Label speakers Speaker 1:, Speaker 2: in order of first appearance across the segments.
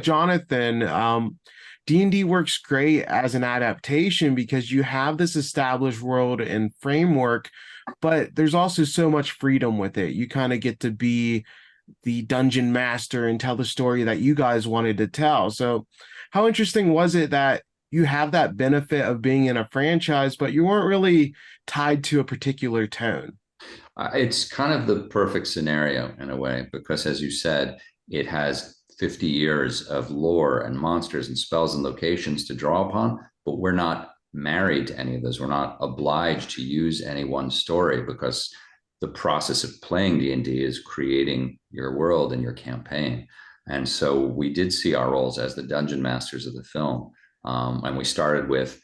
Speaker 1: Jonathan, D&D works great as an adaptation because you have this established world and framework, but there's also so much freedom with it. You kind of get to be the dungeon master and tell the story that you guys wanted to tell. So, how interesting was it that you have that benefit of being in a franchise, but you weren't really tied to a particular tone?
Speaker 2: It's kind of the perfect scenario in a way, because as you said, it has 50 years of lore and monsters and spells and locations to draw upon, but we're not married to any of those. We're not obliged to use any one story because the process of playing D&D is creating your world and your campaign. And so we did see our roles as the dungeon masters of the film. And we started with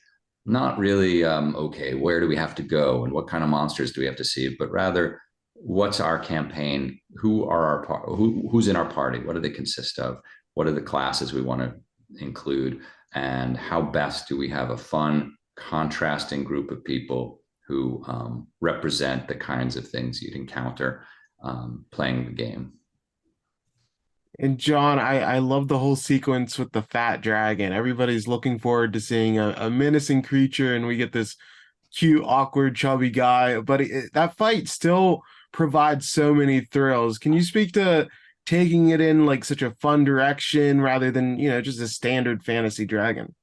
Speaker 2: not really, okay, where do we have to go and what kind of monsters do we have to see, but rather, what's our campaign? Who's in our party? What do they consist of? What are the classes we want to include? And how best do we have a fun, contrasting group of people who represent the kinds of things you'd encounter playing the game?
Speaker 1: And John, I love the whole sequence with the fat dragon. Everybody's looking forward to seeing a menacing creature, and we get this cute, awkward, chubby guy. But that fight still provides so many thrills. Can you speak to taking it in like such a fun direction rather than, just a standard fantasy dragon?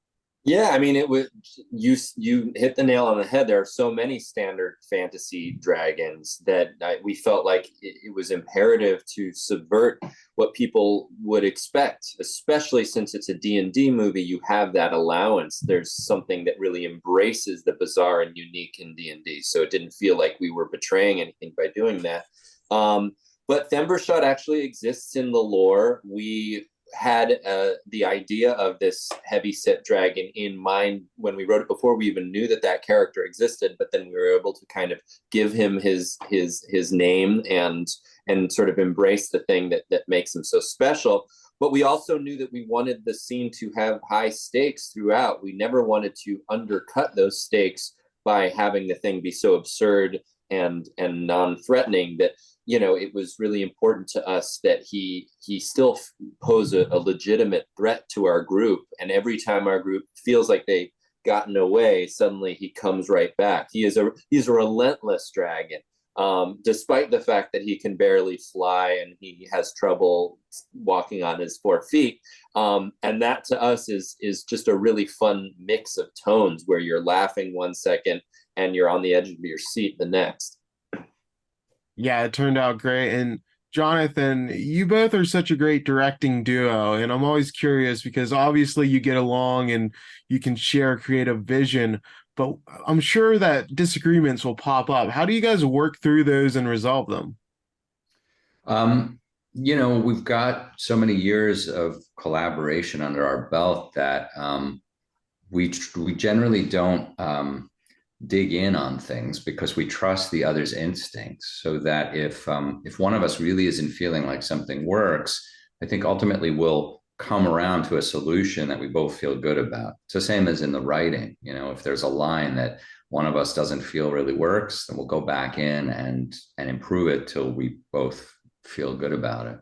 Speaker 3: Yeah, I mean, it was you hit the nail on the head. There are so many standard fantasy dragons that we felt like it was imperative to subvert what people would expect, especially since it's a D&D movie. You have that allowance. There's something that really embraces the bizarre and unique in D&D. So it didn't feel like we were betraying anything by doing that. But Thembershot actually exists in the lore. We had the idea of this heavy set dragon in mind when we wrote it before we even knew that that character existed, but then we were able to kind of give him his name and sort of embrace the thing that makes him so special. But we also knew that we wanted the scene to have high stakes throughout. We never wanted to undercut those stakes by having the thing be so absurd and non-threatening that it was really important to us that he still pose a legitimate threat to our group. And every time our group feels like they've gotten away, suddenly he comes right back. He's a relentless dragon, despite the fact that he can barely fly and he has trouble walking on his 4 feet. And that to us is just a really fun mix of tones where you're laughing 1 second and you're on the edge of your seat the next.
Speaker 1: Yeah, it turned out great. And Jonathan, you both are such a great directing duo. And I'm always curious because obviously you get along and you can share creative vision, but I'm sure that disagreements will pop up. How do you guys work through those and resolve them?
Speaker 2: We've got so many years of collaboration under our belt that we generally don't dig in on things because we trust the other's instincts, so that if one of us really isn't feeling like something works, I think ultimately we'll come around to a solution that we both feel good about. It's the same as in the writing. If there's a line that one of us doesn't feel really works, then we'll go back in and improve it till we both feel good about it.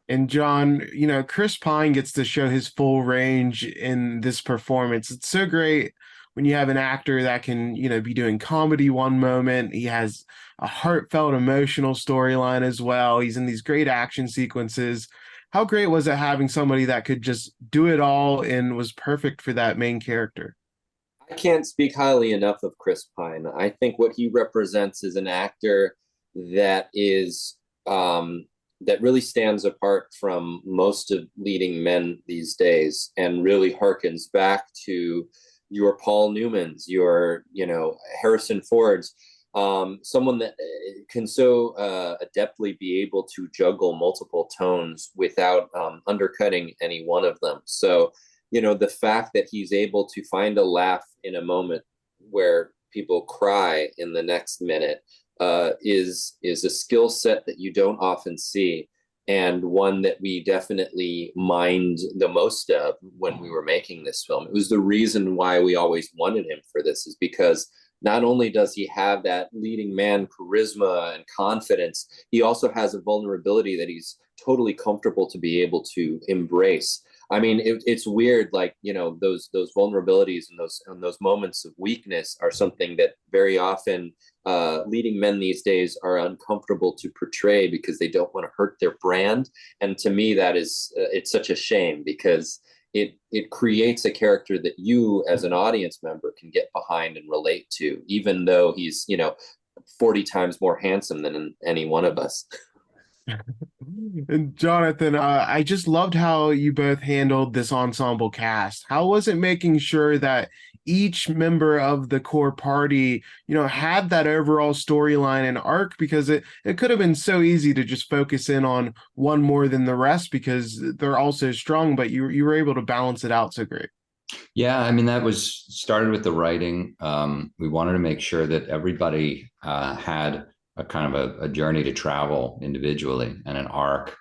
Speaker 1: And John, Chris Pine gets to show his full range in this performance. It's so great when you have an actor that can, be doing comedy one moment. He has a heartfelt, emotional storyline as well. He's in these great action sequences. How great was it having somebody that could just do it all and was perfect for that main character?
Speaker 3: I can't speak highly enough of Chris Pine. I think what he represents is an actor that is that really stands apart from most of leading men these days and really harkens back to your Paul Newmans, your Harrison Fords, someone that can so adeptly be able to juggle multiple tones without undercutting any one of them. So, the fact that he's able to find a laugh in a moment where people cry in the next minute is a skill set that you don't often see, and one that we definitely mined the most of when we were making this film. It was the reason why we always wanted him for this, is because not only does he have that leading man charisma and confidence, he also has a vulnerability that he's totally comfortable to be able to embrace. I mean, it's weird, like, you know, those vulnerabilities and those moments of weakness are something that very often leading men these days are uncomfortable to portray because they don't want to hurt their brand. And to me, that is it's such a shame, because it creates a character that you as an audience member can get behind and relate to, even though he's, you know, 40 times more handsome than any one of us.
Speaker 1: And Jonathan, I just loved how you both handled this ensemble cast. How was it making sure that each member of the core party, you know, had that overall storyline and arc? Because it could have been so easy to just focus in on one more than the rest because they're all so strong, but you were able to balance it out so great.
Speaker 2: Yeah, I mean, that was started with the writing. We wanted to make sure that everybody had a kind of a journey to travel individually and an arc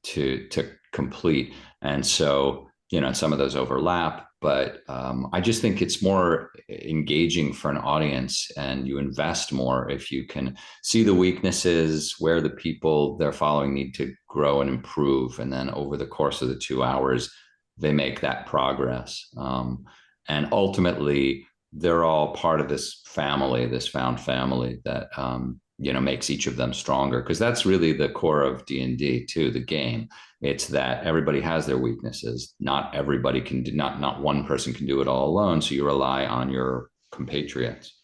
Speaker 2: to complete. And so, you know, some of those overlap, but I just think it's more engaging for an audience, and you invest more if you can see the weaknesses, where the people they're following need to grow and improve. And then over the course of the 2 hours, they make that progress. And ultimately, they're all part of this family, this found family that, you know, makes each of them stronger, because that's really the core of D&D too, the game. It's that everybody has their weaknesses. Not everybody can do, not one person can do it all alone. So you rely on your compatriots.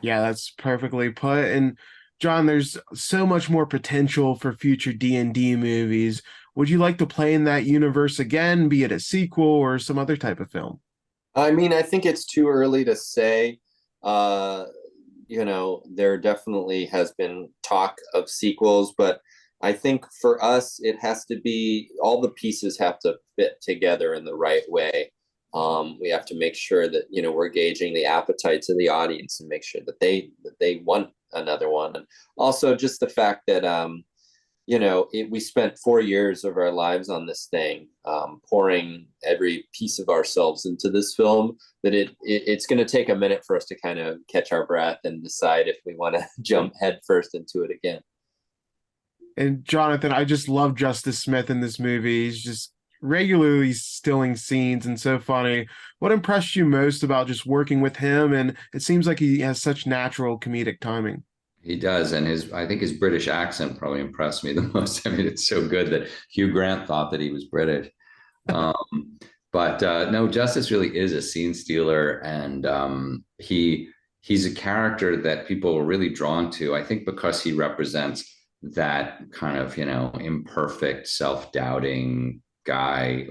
Speaker 1: Yeah, that's perfectly put. And John, there's so much more potential for future D&D movies. Would you like to play in that universe again, be it a sequel or some other type of film?
Speaker 3: I mean, I think it's too early to say. You know, there definitely has been talk of sequels, but I think for us, it has to be, all the pieces have to fit together in the right way. We have to make sure that, you know, we're gauging the appetites of the audience and make sure that they want another one. And also just the fact that you know, we spent 4 years of our lives on this thing, pouring every piece of ourselves into this film, that it's going to take a minute for us to kind of catch our breath and decide if we want to jump headfirst into it again.
Speaker 1: And Jonathan, I just love Justice Smith in this movie. He's just regularly stealing scenes and so funny. What impressed you most about just working with him? And it seems like he has such natural comedic timing.
Speaker 2: He does, and I think his British accent probably impressed me the most. I mean, it's so good that Hugh Grant thought that he was British. Um, but no, Justice really is a scene stealer, and he's a character that people are really drawn to. I think because he represents that kind of, you know, imperfect, self-doubting guy.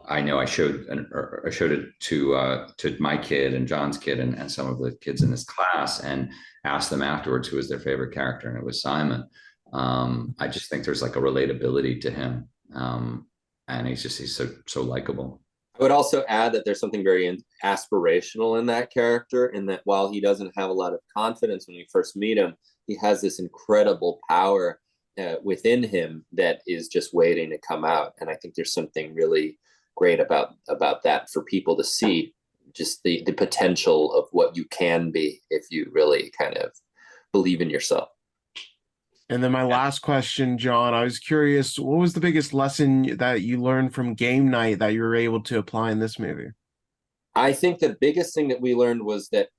Speaker 2: I know I showed it to my kid and John's kid and some of the kids in this class, and asked them afterwards who was their favorite character, and it was Simon. I just think there's like a relatability to him, and he's so likable.
Speaker 3: I would also add that there's something very aspirational in that character, in that while he doesn't have a lot of confidence when we first meet him, he has this incredible power within him that is just waiting to come out. And I think there's something really great about that for people to see, just the potential of what you can be if you really kind of believe in yourself.
Speaker 1: And then my last question, John, I was curious, what was the biggest lesson that you learned from game night that you were able to apply in this movie?
Speaker 3: I think the biggest thing that we learned was that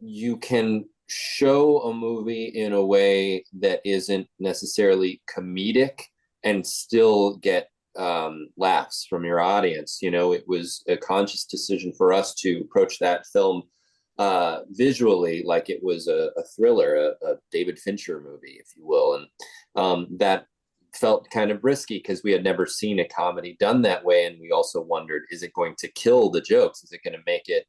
Speaker 3: you can show a movie in a way that isn't necessarily comedic and still get laughs from your audience. You know, it was a conscious decision for us to approach that film visually like it was a thriller, a David Fincher movie, if you will. And that felt kind of risky because we had never seen a comedy done that way. And we also wondered, is it going to kill the jokes? Is it going to make it,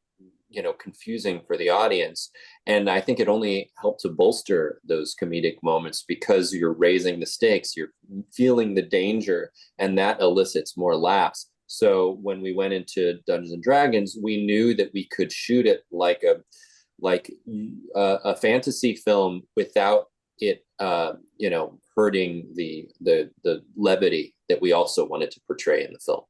Speaker 3: you know, confusing for the audience? And I think it only helped to bolster those comedic moments because you're raising the stakes, you're feeling the danger, and that elicits more laughs. So when we went into Dungeons and Dragons, we knew that we could shoot it like a fantasy film without it, you know, hurting the levity that we also wanted to portray in the film.